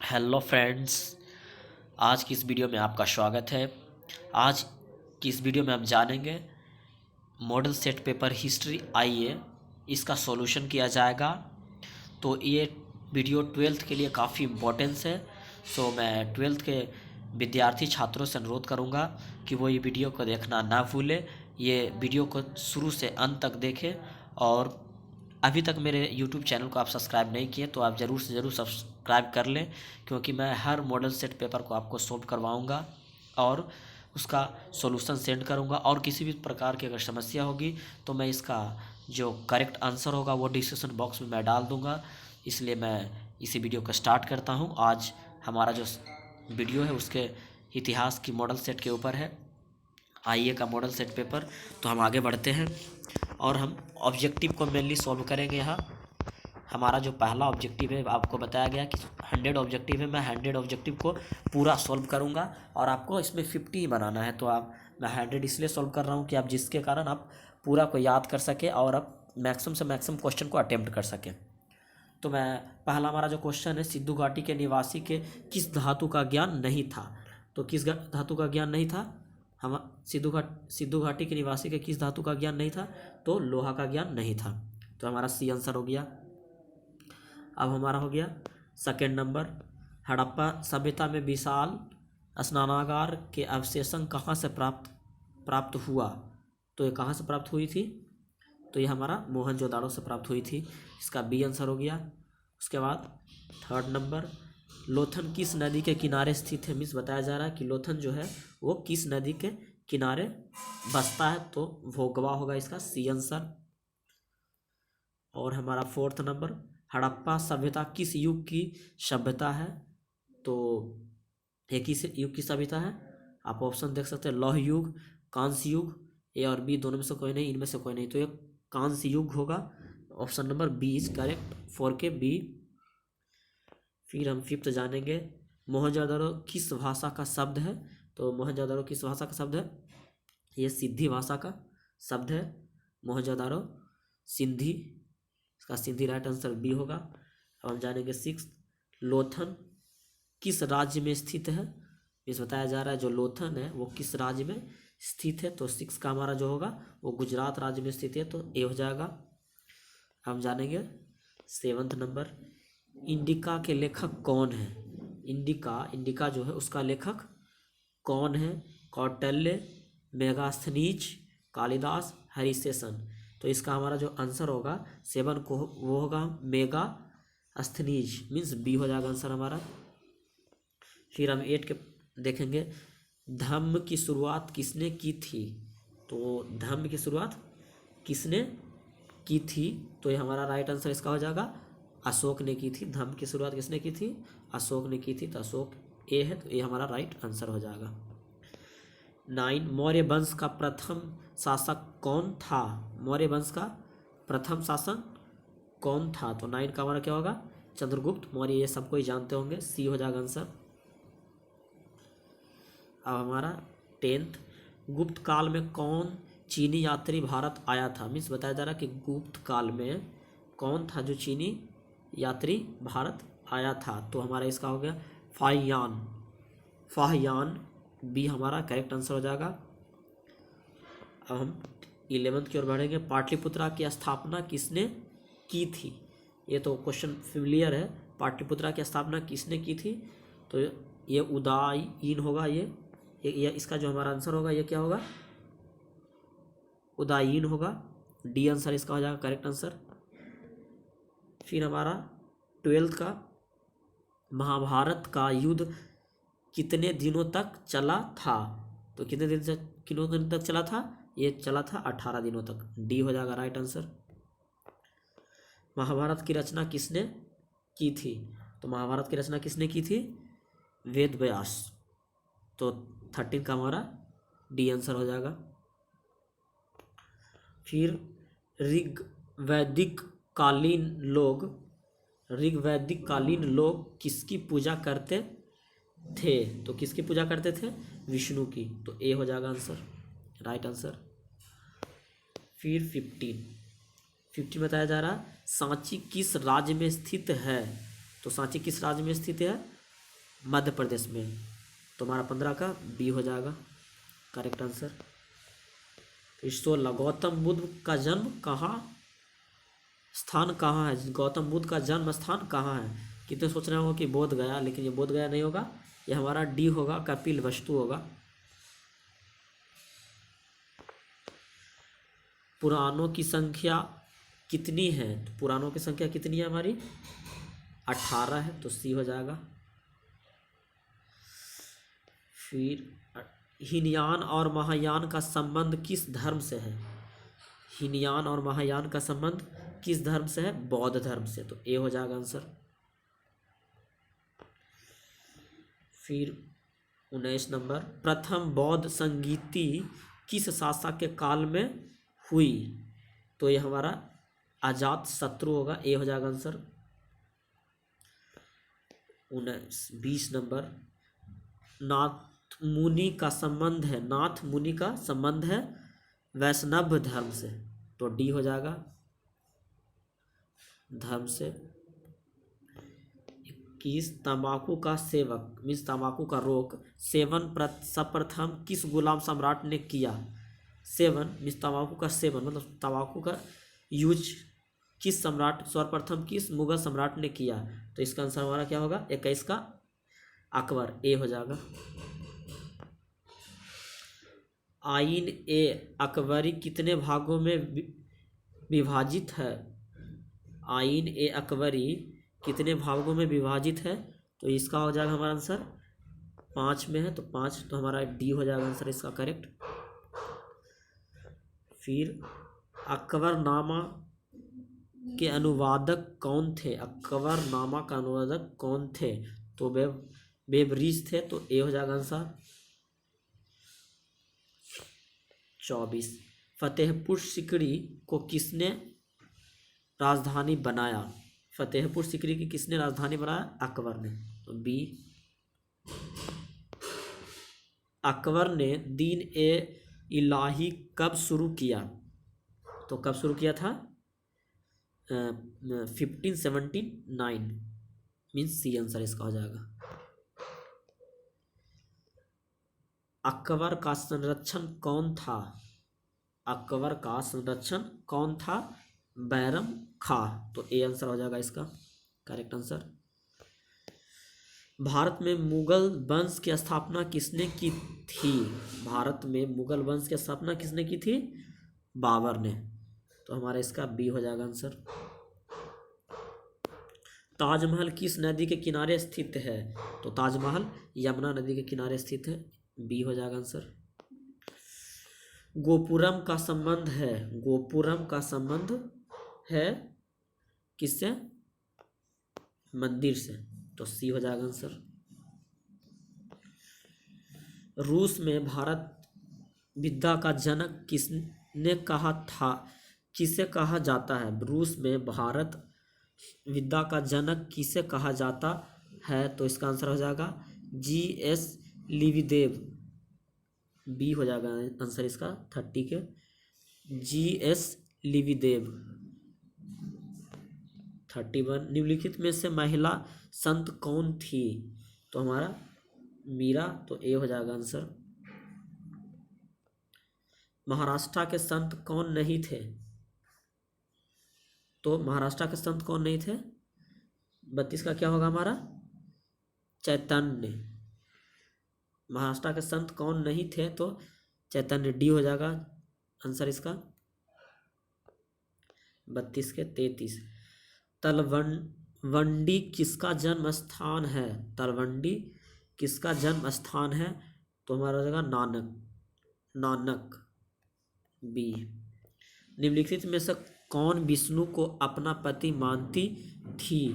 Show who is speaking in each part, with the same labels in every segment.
Speaker 1: Hello friends, आज की इस वीडियो में आपका स्वागत है। आज की इस वीडियो में हम जानेंगे मॉडल सेट पेपर हिस्ट्री आइए इसका सॉल्यूशन किया जाएगा। तो ये वीडियो 12th के लिए काफ़ी इम्पोर्टेंस है। सो मैं 12th के विद्यार्थी छात्रों से अनुरोध करूँगा कि वो ये वीडियो को देखना ना भूलें। ये वीडियो को शुरू से अंत तक देखें और अभी तक मेरे यूट्यूब चैनल को आप सब्सक्राइब नहीं किए तो आप ज़रूर से ज़रूर सब्सक्राइब कर लें, क्योंकि मैं हर मॉडल सेट पेपर को आपको सॉल्व करवाऊँगा और उसका सॉल्यूशन सेंड करूँगा। और किसी भी प्रकार की अगर समस्या होगी तो मैं इसका जो करेक्ट आंसर होगा वो डिस्क्रिप्शन बॉक्स में मैं डाल दूँगा। इसलिए मैं इसी वीडियो को स्टार्ट करता हूँ। आज हमारा जो वीडियो है उसके इतिहास की मॉडल सेट के ऊपर है, आईए का मॉडल सेट पेपर। तो हम आगे बढ़ते हैं और हम ऑब्जेक्टिव को मेनली सॉल्व करेंगे। यहाँ हमारा जो पहला ऑब्जेक्टिव है, आपको बताया गया कि 100 ऑब्जेक्टिव है। मैं 100 ऑब्जेक्टिव को पूरा सॉल्व करूँगा और आपको इसमें 50 ही बनाना है। तो मैं 100 इसलिए सॉल्व कर रहा हूँ कि आप जिसके कारण आप पूरा को याद कर सकें और आप मैक्सिमम से मैक्सिमम क्वेश्चन को अटेम्प्ट कर सकें। तो मैं पहला हमारा जो क्वेश्चन है, सिद्धू घाटी के निवासी के किस धातु का ज्ञान नहीं था। तो किस धातु का ज्ञान नहीं था? हम सिद्धू घाटी के निवासी के किस धातु का ज्ञान नहीं था? तो लोहा का ज्ञान नहीं था। तो हमारा सी आंसर हो गया। अब हमारा हो गया सेकेंड नंबर, हड़प्पा सभ्यता में विशाल स्नानागार के अवशेषण कहाँ से प्राप्त हुआ। तो ये कहाँ से प्राप्त हुई थी? तो ये हमारा मोहनजोदाड़ो से प्राप्त हुई थी। इसका बी आंसर हो गया। उसके बाद थर्ड नंबर, लोथन किस नदी के किनारे स्थित है। मीन्स बताया जा रहा है कि लोथन जो है वो किस नदी के किनारे बसता है। तो भोगवा होगा इसका सी आंसर। और हमारा फोर्थ नंबर, हड़प्पा सभ्यता किस युग की सभ्यता है। तो ये किस युग की सभ्यता है? आप ऑप्शन देख सकते हैं, लौह युग, कांस्य युग। ए और बी दोनों में से कोई नहीं, इनमें से कोई नहीं, तो ये कांस्य युग होगा। Option number B is correct, 4 के बी। फिर हम फिफ्थ जानेंगे, मोहनजोदड़ो किस भाषा का शब्द है। तो मोहनजोदड़ो किस भाषा का शब्द है? ये सिंधी भाषा का शब्द है मोहनजोदड़ो, सिंधी। इसका सिंधी राइट आंसर बी होगा। अब हम जानेंगे सिक्स, लोथन किस राज्य में स्थित है। इस बताया जा रहा है जो लोथन है वो किस राज्य में स्थित है। तो सिक्स का हमारा जो होगा वो गुजरात राज्य में स्थित है, तो ए हो जाएगा। हम जानेंगे सेवंथ नंबर, इंडिका के लेखक कौन है। इंडिका जो है उसका लेखक कौन है? कौटिल्य, मेगास्थनीज, कालिदास, हरिशेषन। तो इसका हमारा जो आंसर होगा सेवन को वो होगा मेगास्थनीज, मीन्स बी हो जाएगा आंसर हमारा। फिर हम 8 के देखेंगे, धम्म की शुरुआत किसने की थी। तो धम्म की शुरुआत किसने की थी? तो ये हमारा राइट आंसर इसका हो जाएगा अशोक ने की थी। धम्म की शुरुआत किसने की थी? अशोक ने की थी, तो अशोक ए है, तो ये हमारा राइट आंसर हो जाएगा। 9, मौर्य वंश का प्रथम शासक कौन था। मौर्य वंश का प्रथम शासक कौन था? तो 9 का हमारा क्या होगा? चंद्रगुप्त मौर्य। ये सबको ही जानते होंगे, सी हो जाएगा आंसर। अब हमारा 10th, गुप्त काल में कौन चीनी यात्री भारत आया था। मीन्स बताया जा रहा है कि गुप्त काल में कौन था जो चीनी यात्री भारत आया था। तो हमारा इसका हो गया फाहियान, बी हमारा करेक्ट आंसर हो जाएगा। अब हम 11th की ओर बढ़ेंगे, पाटलिपुत्रा की स्थापना किसने की थी। ये तो क्वेश्चन फेमिलियर है, पाटलिपुत्रा की स्थापना किसने की थी। तो ये उदयीन होगा। ये इसका जो हमारा आंसर होगा ये क्या होगा? उदयीन होगा, डी आंसर इसका हो जाएगा करेक्ट आंसर। फिर हमारा 12th का, महाभारत का युद्ध कितने दिनों तक चला था। तो कितने दिन तक चला था? ये चला था 18 दिनों तक, डी हो जाएगा राइट आंसर। महाभारत की रचना किसने की थी। तो महाभारत की रचना किसने की थी? वेद व्यास। तो 13 का हमारा डी आंसर हो जाएगा। फिर ऋग्वैदिक कालीन लोग किसकी पूजा करते थे। तो किसकी पूजा करते थे? विष्णु की। तो ए हो जाएगा आंसर, राइट आंसर। फिर 15 बताया जा रहा है, सांची किस राज्य में स्थित है। तो सांची किस राज्य में स्थित है? मध्य प्रदेश में। तो हमारा 15 का बी हो जाएगा करेक्ट आंसर। फिर 16 गौतम बुद्ध का जन्म कहाँ स्थान कहाँ है, गौतम बुद्ध का जन्म स्थान कहाँ है। कितने सोच रहे होंगे कि बोध गया, लेकिन ये बोध गया नहीं होगा, ये हमारा डी होगा, कपिल वस्तु होगा। पुराणों की संख्या कितनी है, तो पुराणों की संख्या कितनी है हमारी 18 है, तो सी हो जाएगा। फिर हीनयान और महायान का संबंध किस धर्म से है, हीनयान और महायान का संबंध किस धर्म से है, बौद्ध धर्म से, तो ए हो जाएगा आंसर। फिर 19 नंबर प्रथम बौद्ध संगीति किस शासक के काल में हुई, तो ये हमारा अजात शत्रु होगा, ए हो जाएगा आंसर। 20 नंबर नाथ मुनि का संबंध है, नाथ मुनि का संबंध है वैष्णव धर्म से, तो डी हो जाएगा धर्म से। 21 तंबाकू का सेवक मीन्स तंबाकू का रोग सेवन सर्वप्रथम किस गुलाम सम्राट ने किया, सेवन मीन्स तंबाकू का सेवन मतलब तंबाकू का यूज किस सम्राट सर्वप्रथम किस मुगल सम्राट ने किया, तो इसका आंसर हमारा क्या होगा 21 का अकबर, ए हो जाएगा। आइन ए अकबरी कितने भागों में विभाजित है, आइन ए अकबरी कितने भागों में विभाजित है, तो इसका हो जाएगा हमारा आंसर 5 में है, तो 5, तो हमारा डी हो जाएगा आंसर इसका करेक्ट। फिर अकबरनामा के अनुवादक कौन थे, अकबरनामा का अनुवादक कौन थे, तो बेबरीज थे, तो ए हो जाएगा आंसर। 24 फतेहपुर सिकरी को किसने राजधानी बनाया, फतेहपुर सिकरी की किसने राजधानी बनाया, अकबर ने, तो बी। अकबर ने दीन ए इलाही कब शुरू किया, तो कब शुरू किया था 1579 मीन्स सी आंसर इसका हो जाएगा। अकबर का संरक्षण कौन था, अकबर का संरक्षण कौन था, बैरम खां, तो ए आंसर हो जाएगा इसका करेक्ट आंसर। भारत में मुगल वंश की स्थापना किसने की थी, भारत में मुगल वंश की स्थापना किसने की थी, बाबर ने, तो हमारा इसका बी हो जाएगा आंसर। ताजमहल किस नदी के किनारे स्थित है, तो ताजमहल यमुना नदी के किनारे स्थित है, बी हो जाएगा आंसर। गोपुरम का संबंध है, गोपुरम का संबंध है किससे, मंदिर से, तो सी हो जाएगा आंसर। रूस में भारत विद्या का जनक किसने कहा था, किसे कहा जाता है, रूस में भारत विद्या का जनक किसे कहा जाता है, तो इसका आंसर हो जाएगा G.S. लिविदेव, बी हो जाएगा आंसर इसका 30 के G.S. लिविदेव। 31 निम्नलिखित में से महिला संत कौन थी, तो हमारा मीरा, तो ए हो जाएगा आंसर। महाराष्ट्र के संत कौन नहीं थे, तो महाराष्ट्र के संत कौन नहीं थे, 32 का क्या होगा हमारा चैतन्य, महाराष्ट्र के संत कौन नहीं थे, तो चैतन्य, डी हो जाएगा आंसर इसका। 32 के 33 तलवंडी किसका जन्म स्थान है, तलवंडी किसका जन्म स्थान है, तो हमारा हो जाएगा नानक, बी। निम्नलिखित में से कौन विष्णु को अपना पति मानती थी,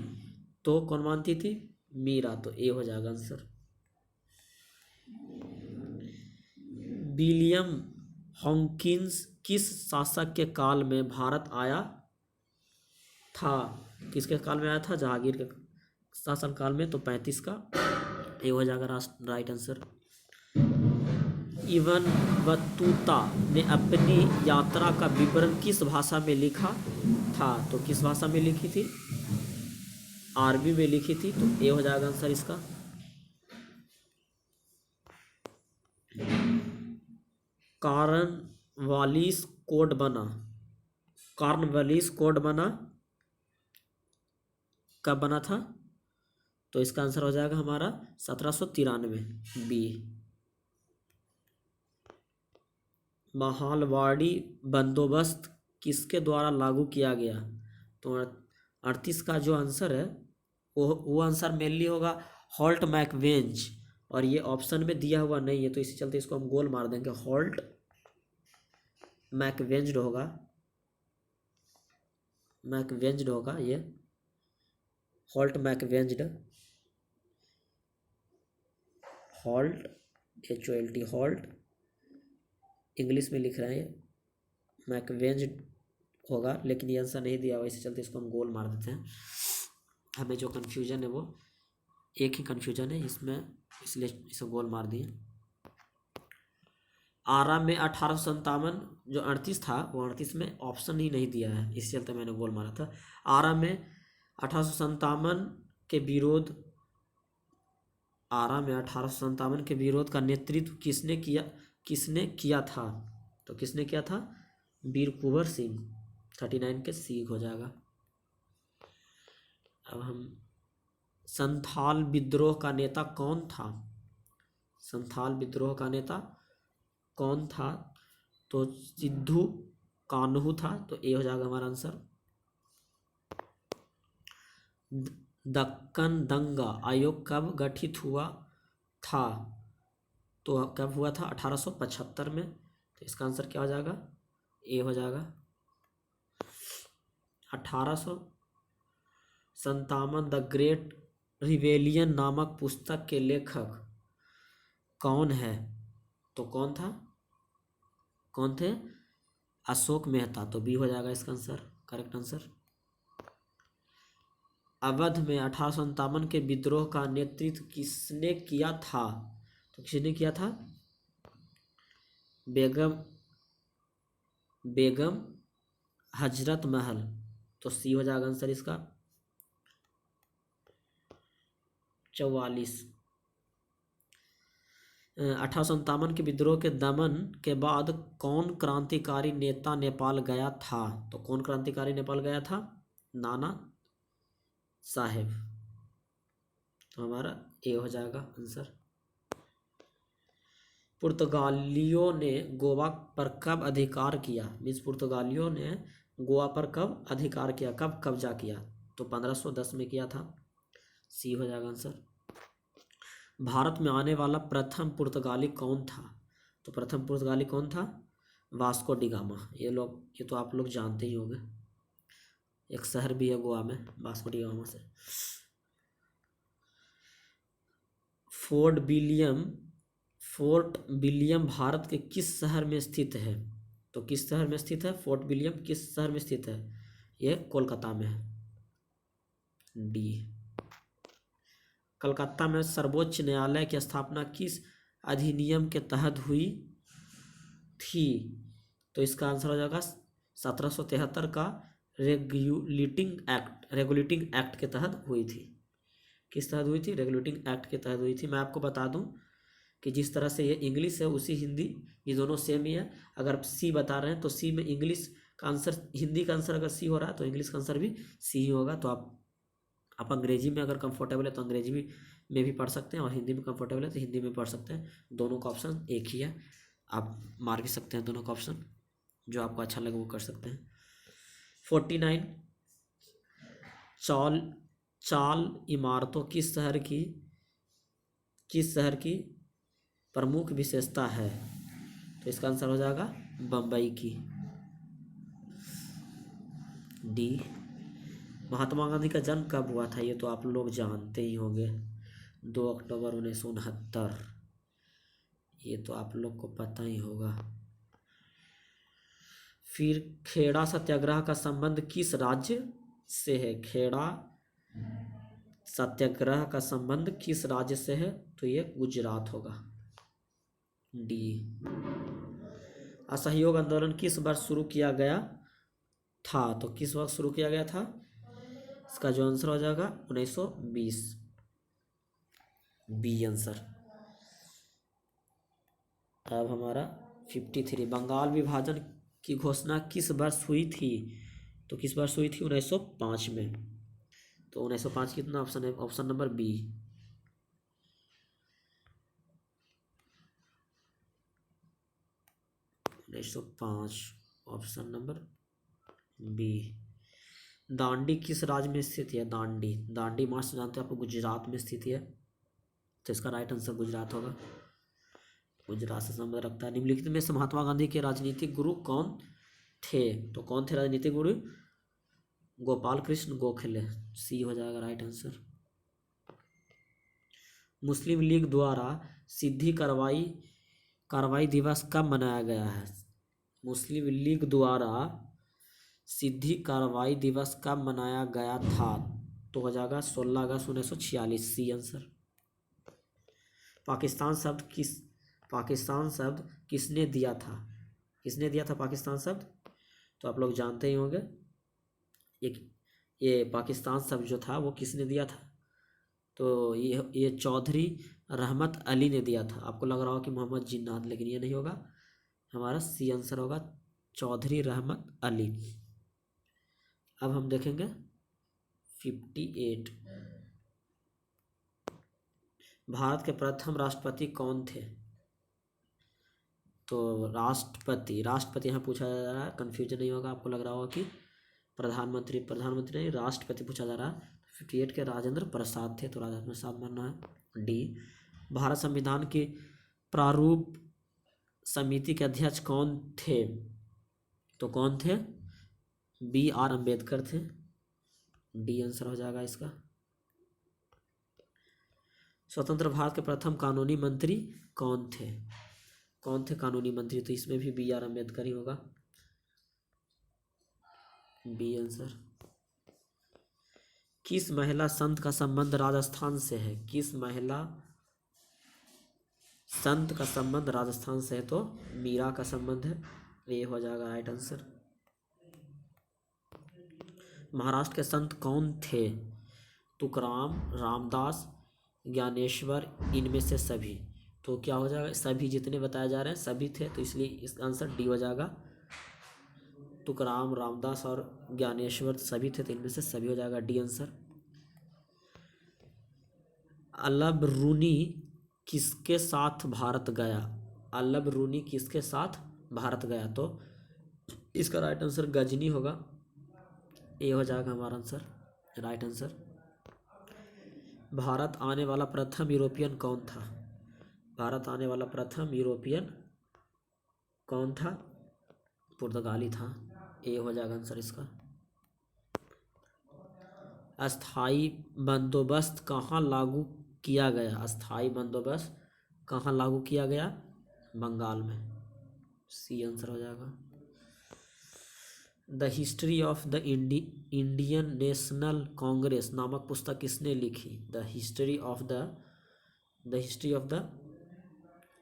Speaker 1: तो कौन मानती थी, मीरा, तो ए हो जाएगा आंसर। विलियम हॉकिंस किस शासक के काल में भारत आया था, किसके काल में आया था, जहांगीर के शासन काल में, तो 35 का ए हो जाएगा राइट आंसर। इब्न बतूता ने अपनी यात्रा का विवरण किस भाषा में लिखा था, तो किस भाषा में लिखी थी, अरबी में लिखी थी, तो ए हो जाएगा आंसर इसका। कॉर्नवालिस कोड बना। कॉर्नवालिस कोड बना कब बना था? तो इसका आंसर हो जाएगा हमारा 1793 बी। महालवाड़ी बंदोबस्त किसके द्वारा लागू किया गया? तो 38 का जो आंसर है वो आंसर मेनली होगा हॉल्ट मैकवेंज, और ये ऑप्शन में दिया हुआ नहीं है, तो इसी चलते इसको हम गोल मार देंगे। हॉल्ट मैकवेंज्ड होगा, मैकवेंज्ड होगा ये, हॉल्ट मैकवेंज्ड, हॉल्ट HOLT, हॉल्ट इंग्लिश में लिख रहे हैं, मैकवेंज्ड होगा, लेकिन ये आंसर नहीं दिया हुआ, इसी चलते इसको हम गोल मार देते हैं। हमें जो कन्फ्यूजन है वो एक ही कन्फ्यूजन है इसमें, इसलिए इसे गोल मार दिए। आरा में 1857 जो 38 था वो 38 में ऑप्शन ही नहीं दिया है, इसी चलते मैंने गोल मारा था। आरा में 1857 के विरोध, आरा में 1857 के विरोध का नेतृत्व किसने किया था? तो किसने किया था? वीर कुंवर सिंह। 39 के सी हो जाएगा। अब हम संथाल विद्रोह का नेता कौन था? संथाल विद्रोह का नेता कौन था? तो सिद्धू कान्हू था, तो ए हो जाएगा हमारा आंसर। दक्कन दंगा आयोग कब गठित हुआ था? तो कब हुआ था? 1875 में, तो इसका आंसर क्या हो जाएगा? ए हो जाएगा। 1857 द ग्रेट रिवेलियन नामक पुस्तक के लेखक कौन है? तो कौन था? कौन थे? अशोक मेहता, तो बी हो जाएगा इसका आंसर, करेक्ट आंसर। अवध में 1857 के विद्रोह का नेतृत्व किसने किया था? तो किसने किया था? बेगम हजरत महल, तो सी हो जाएगा आंसर इसका। 44 1857 के विद्रोह के दमन के बाद कौन क्रांतिकारी नेता नेपाल गया था? तो कौन क्रांतिकारी नेपाल गया था? नाना साहेब, तो हमारा ए हो जाएगा आंसर। पुर्तगालियों ने गोवा पर कब अधिकार किया? मीन्स पुर्तगालियों ने गोवा पर कब अधिकार किया, कब कब्जा किया? तो 1510 में किया था, सी हो जाएगा आंसर। भारत में आने वाला प्रथम पुर्तगाली कौन था? तो प्रथम पुर्तगाली कौन था? Vasco D gamma. ये तो आप लोग जानते ही होंगे, एक शहर भी है गोवा में वास्को डी गामा से। फोर्ट विलियम भारत के किस शहर में स्थित है? तो किस शहर में स्थित है? फोर्ट विलियम किस शहर में स्थित है? ये कोलकाता में है, डी। कलकत्ता में सर्वोच्च न्यायालय की स्थापना किस अधिनियम के तहत हुई थी? तो इसका आंसर हो जाएगा 1773 का रेगुलेटिंग एक्ट के तहत हुई थी। किस तहत हुई थी? रेगुलेटिंग एक्ट के तहत हुई थी। मैं आपको बता दूं कि जिस तरह से ये इंग्लिश है उसी हिंदी, ये दोनों सेम ही है। अगर सी बता रहे हैं तो सी में इंग्लिश का आंसर, हिंदी का आंसर अगर सी हो रहा है तो इंग्लिश का आंसर भी सी ही होगा। तो आप अंग्रेजी में अगर कंफर्टेबल है तो अंग्रेजी में भी पढ़ सकते हैं, और हिंदी में कंफर्टेबल है तो हिंदी में पढ़ सकते हैं। दोनों का ऑप्शन एक ही है, आप मार भी सकते हैं दोनों का ऑप्शन, जो आपको अच्छा लगे वो कर सकते हैं। 49 चाल इमारतों किस शहर की प्रमुख विशेषता है? तो इसका आंसर हो जाएगा बम्बई की, डी। महात्मा गांधी का जन्म कब हुआ था? ये तो आप लोग जानते ही होंगे, 2 अक्टूबर 1969, ये तो आप लोग को पता ही होगा। फिर खेड़ा सत्याग्रह का संबंध किस राज्य से है? खेड़ा सत्याग्रह का संबंध किस राज्य से है? तो ये गुजरात होगा, डी। असहयोग आंदोलन किस वर्ष शुरू किया गया था? तो किस वक्त शुरू किया गया था? इसका जो आंसर हो जाएगा 1920, बी आंसर। अब हमारा 53। बंगाल विभाजन की घोषणा किस वर्ष हुई थी? तो किस वर्ष हुई थी? 1905 में। तो 1905 कितना ऑप्शन है? Option number B. 1905 option number B. Dandi किस राज्य में स्थित है? दांडी, दांडी मार्च जानते हो आपको, गुजरात में स्थित है। तो इसका राइट आंसर गुजरात होगा। गुजरात से संबंध रखता है। निम्नलिखित में से महात्मा गांधी के राजनीतिक गुरु कौन थे? तो कौन थे राजनीतिक गुरु? गोपाल कृष्ण गोखले, सी हो जाएगा राइट आंसर। मुस्लिम लीग द्वारा सिद्धि कार्रवाई दिवस कब मनाया गया है? मुस्लिम लीग द्वारा सिद्धि कार्रवाई दिवस कब मनाया गया था? तो हो जाएगा 16 अगस्त 1946, सी आंसर। पाकिस्तान शब्द किसने दिया था? किसने दिया था पाकिस्तान शब्द? तो आप लोग जानते ही होंगे। ये पाकिस्तान शब्द जो था वो किसने दिया था? तो ये चौधरी रहमत अली ने दिया था। आपको लग रहा होगा कि मोहम्मद जिन्नात, लेकिन ये नहीं होगा। हमारा सी आंसर होगा चौधरी रहमत अली। अब हम देखेंगे 58। भारत के प्रथम राष्ट्रपति कौन थे? तो राष्ट्रपति यहाँ पूछा जा रहा है, कन्फ्यूजन नहीं होगा। आपको लग रहा होगा कि प्रधानमंत्री नहीं, राष्ट्रपति पूछा जा रहा है। 58 के राजेंद्र प्रसाद थे, तो राजेंद्र प्रसाद मानना है। डी। भारत संविधान की प्रारूप समिति के अध्यक्ष कौन थे? तो कौन थे? BR अम्बेडकर थे। डी आंसर हो जाएगा इसका। स्वतंत्र भारत के प्रथम कानूनी मंत्री कौन थे? कौन थे कानूनी मंत्री? तो इसमें भी BR अम्बेडकर ही होगा। B answer. किस महिला संत का संबंध राजस्थान से है? किस महिला संत का संबंध राजस्थान से है? तो मीरा का संबंध है। ये हो जाएगा राइट आंसर। महाराष्ट्र के संत कौन थे? तुकाराम, रामदास, ज्ञानेश्वर, इनमें से सभी। तो क्या हो जाएगा? सभी, जितने बताए जा रहे हैं सभी थे, तो इसलिए इसका आंसर डी हो जाएगा। तुकाराम, रामदास और ज्ञानेश्वर सभी थे, तो इनमें से सभी हो जाएगा डी आंसर। अल्लब रूनी किसके साथ भारत गया? अल्लब रूनी किसके साथ भारत गया? तो इसका राइट आंसर गजनी होगा। ए हो जाएगा हमारा आंसर, राइट आंसर। भारत आने वाला प्रथम यूरोपियन कौन था? भारत आने वाला प्रथम यूरोपियन कौन था? पुर्तगाली था। ए हो जाएगा आंसर इसका। अस्थाई बंदोबस्त कहाँ लागू किया गया? अस्थाई बंदोबस्त कहाँ लागू किया गया? बंगाल में। सी आंसर हो जाएगा। The history of the Indian national Congress नामक पुस्तक किसने लिखी? The history of the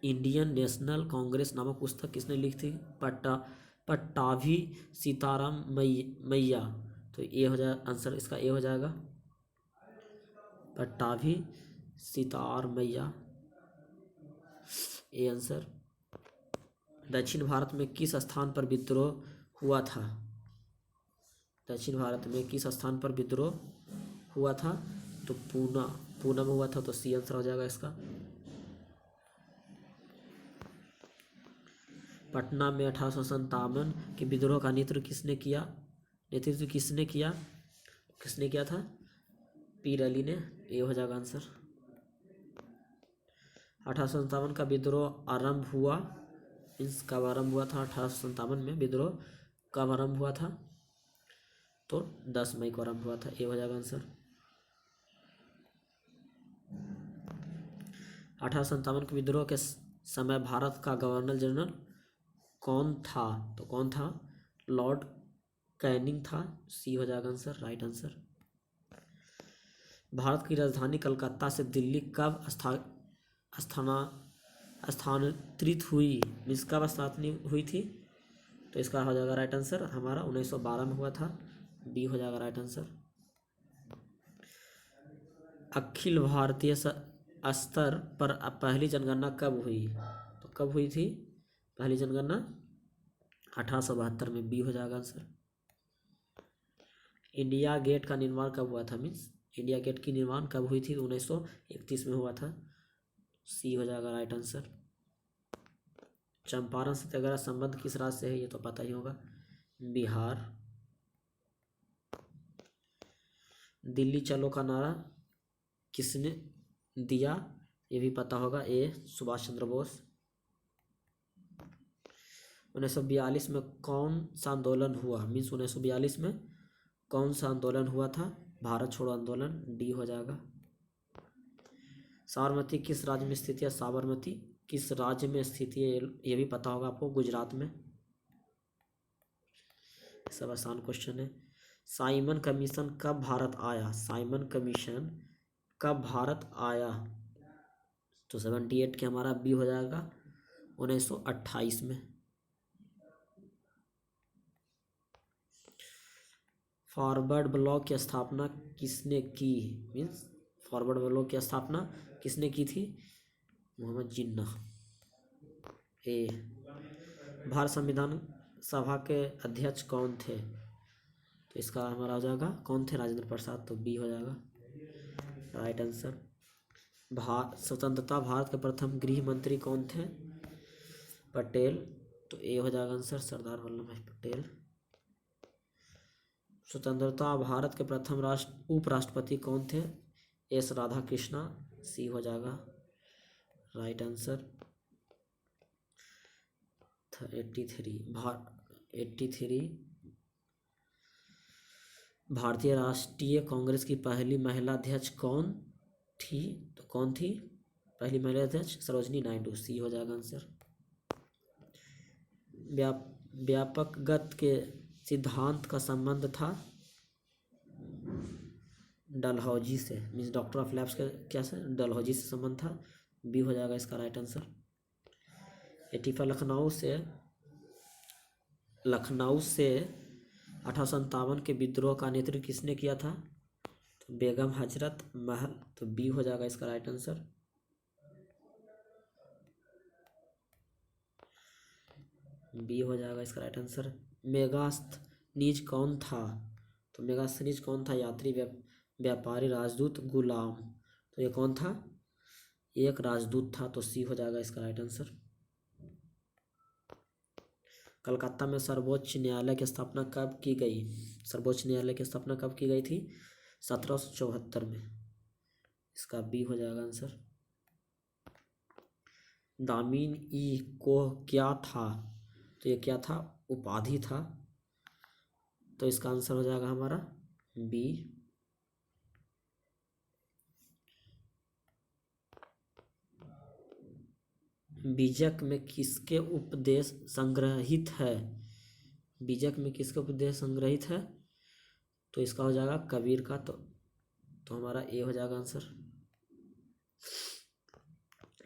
Speaker 1: Indian national Congress नामक पुस्तक किसने लिखी थी? पट्टाभी सीताराम मैया। तो ये हो जाए आंसर इसका, ए हो जाएगा। पट्टाभी सीतार मैया, ए आंसर। दक्षिण भारत में किस स्थान पर विद्रोह हुआ था? दक्षिण भारत में किस स्थान पर विद्रोह हुआ था? तो पूना में हुआ था, तो सी आंसर हो जाएगा इसका। पटना में 1857 के विद्रोह का नेतृत्व किसने किया? किसने किया था? पीर अली ने। ये हो जाएगा आंसर। 1857 का विद्रोह आरंभ हुआ, कब आरंभ हुआ था? 1857 में विद्रोह कब आरंभ हुआ था? तो 10 मई को आरंभ हुआ था। ये हो जाएगा आंसर। 1857 के विद्रोह के समय भारत का गवर्नर जनरल कौन था? तो कौन था? लॉर्ड कैनिंग था। सी हो जाएगा आंसर, राइट आंसर। भारत की राजधानी कलकत्ता से दिल्ली कब स्थानांतरित हुई? मीन्स कब स्थानांतरित हुई थी? तो इसका हो जाएगा राइट आंसर हमारा 1912 में हुआ था। डी हो जाएगा राइट आंसर। अखिल भारतीय स्तर पर पहली जनगणना कब हुई? तो कब हुई थी पहली जनगणना 1872 में, बी हो जाएगा आंसर। इंडिया गेट का निर्माण कब हुआ था, मीन्स इंडिया गेट की निर्माण कब हुई थी, 1931 में हुआ था, सी हो जाएगा राइट आंसर। चंपारण सत्याग्रह संबंध किस राज्य से है, ये तो पता ही होगा, बिहार। दिल्ली चलो का नारा किसने दिया, ये भी पता होगा, ए सुभाष चंद्र बोस। 1942 में कौन सा आंदोलन हुआ, मीन्स 1942 में कौन सा आंदोलन हुआ था, भारत छोड़ो आंदोलन, डी हो जाएगा। साबरमती किस राज्य में स्थित है, साबरमती किस राज्य में स्थित है, ये भी पता होगा आपको, गुजरात में। सब आसान क्वेश्चन है। साइमन कमीशन कब भारत आया, साइमन कमीशन कब भारत आया, तो 78 के हमारा बी हो जाएगा, 1928 में। फॉरवर्ड ब्लॉक की स्थापना किसने की, मीन्स फॉरवर्ड ब्लॉक की स्थापना किसने की थी, मोहम्मद जिन्ना। ए भारत संविधान सभा के अध्यक्ष कौन थे, तो इसका हमारा हो जाएगा, कौन थे, राजेंद्र प्रसाद, तो बी हो जाएगा राइट आंसर। स्वतंत्रता भारत के प्रथम गृह मंत्री कौन थे, पटेल, तो ए हो जाएगा आंसर, सरदार वल्लभ भाई पटेल। स्वतंत्रता भारत के प्रथम उपराष्ट्रपति कौन थे, एस राधा कृष्णा, सी हो जाएगा राइट आंसर। 83 भारतीय राष्ट्रीय कांग्रेस की पहली महिला अध्यक्ष कौन थी, तो कौन थी पहली महिला अध्यक्ष, सरोजनी नायडू, सी हो जाएगा आंसर। व्यापकगत के सिद्धांत का संबंध था डलहौजी से, मीन्स डॉक्टर ऑफ लैब्स का क्या से, डलहौजी से संबंध था, बी हो जाएगा इसका राइट आंसर। 85 लखनऊ से 1857 के विद्रोह का नेतृत्व किसने किया था, तो बेगम हजरत महल, तो बी हो जाएगा इसका राइट आंसर। बी हो जाएगा इसका राइट आंसर। मेगास्थनीज कौन था, तो मेगास्थनीज कौन था, यात्री व्यापारी राजदूत गुलाम, तो ये कौन था, एक राजदूत था, तो सी हो जाएगा इसका राइट आंसर। कलकत्ता में सर्वोच्च न्यायालय की स्थापना कब की गई, सर्वोच्च न्यायालय की स्थापना कब की गई थी, 1774 में, इसका बी हो जाएगा आंसर। दामिन ई को क्या था, तो ये क्या था, उपाधि था, तो इसका आंसर हो जाएगा हमारा बी। बीजक में किसके उपदेश संग्रहित है, बीजक में किसके उपदेश संग्रहित है, तो इसका हो जाएगा कबीर का, तो हमारा ए हो जाएगा आंसर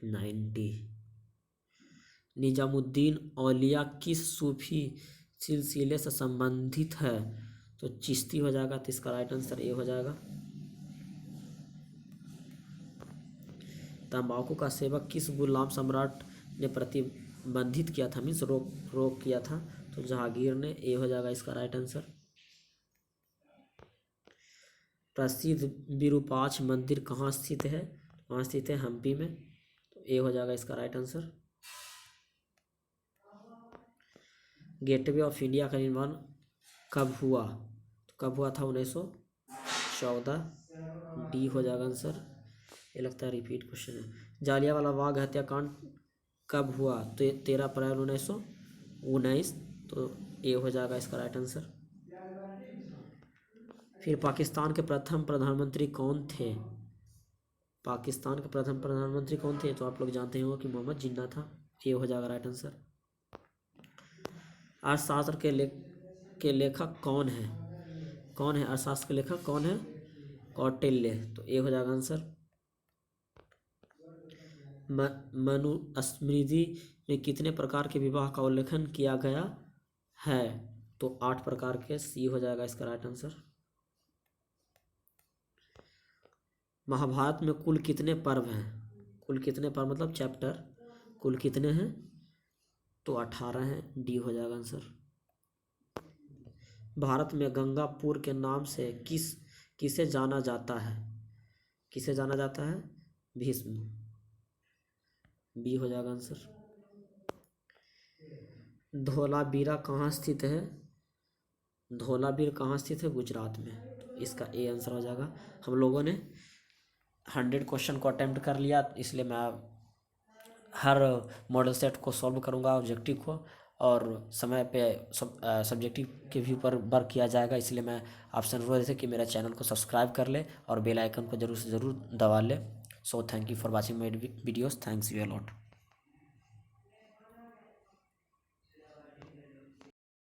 Speaker 1: 90। निजामुद्दीन औलिया किस सूफी सिलसिले से संबंधित है, तो चिश्ती हो जाएगा, तो इसका राइट आंसर ए हो जाएगा। तंबाकू का सेवक किस गुलाम सम्राट ने प्रतिबंधित किया था, मीन्स रोक किया था, तो जहांगीर ने, ए हो जाएगा इसका राइट आंसर। प्रसिद्ध विरूपाक्ष मंदिर कहाँ स्थित है, वहाँ स्थित है हम्पी में, तो ए हो जाएगा इसका right answer. Gateway of India का निर्माण कब हुआ, तो कब हुआ था, 1914, डी हो जाएगा आंसर। ये लगता है रिपीट क्वेश्चन है। जालियांवाला बाग हत्याकांड कब हुआ, तो 13 अप्रैल 1919, तो ए हो जाएगा इसका राइट आंसर। फिर पाकिस्तान के प्रथम प्रधानमंत्री कौन थे, पाकिस्तान के प्रथम प्रधानमंत्री कौन थे, तो आप लोग जानते हो कि मोहम्मद जिन्ना था, ए हो जाएगा राइट आंसर। अर्थशास्त्र के लेखक कौन है, अर्थशास्त्र के लेखक कौन है, कौटिल्य, तो ए हो जाएगा आंसर। मनुस्मृति में कितने प्रकार के विवाह का उल्लेखन किया गया है, तो 8 प्रकार के, सी हो जाएगा इसका राइट आंसर। महाभारत में कुल कितने पर्व हैं, कुल कितने पर्व मतलब चैप्टर, कुल कितने हैं, तो 18 है, डी हो जाएगा आंसर। भारत में गंगापुर के नाम से किसे जाना जाता है? किसे जाना जाता है? भीष्म, बी हो जाएगा आंसर। धोलावीरा कहाँ स्थित है? धोलावीर कहाँ स्थित है? गुजरात में, तो इसका ए आंसर हो जाएगा। हम लोगों ने 100 क्वेश्चन को अटेम्प्ट कर लिया, इसलिए मैं हर मॉडल सेट को सॉल्व करूंगा, ऑब्जेक्टिव को, और समय पे सब्जेक्टिव के भी ऊपर वर्क किया जाएगा। इसलिए मैं आपसे अनुरोध है कि मेरा चैनल को सब्सक्राइब कर ले और बेल आइकन को ज़रूर से ज़रूर दबा ले। So thank you for watching my videos. Thanks you a lot.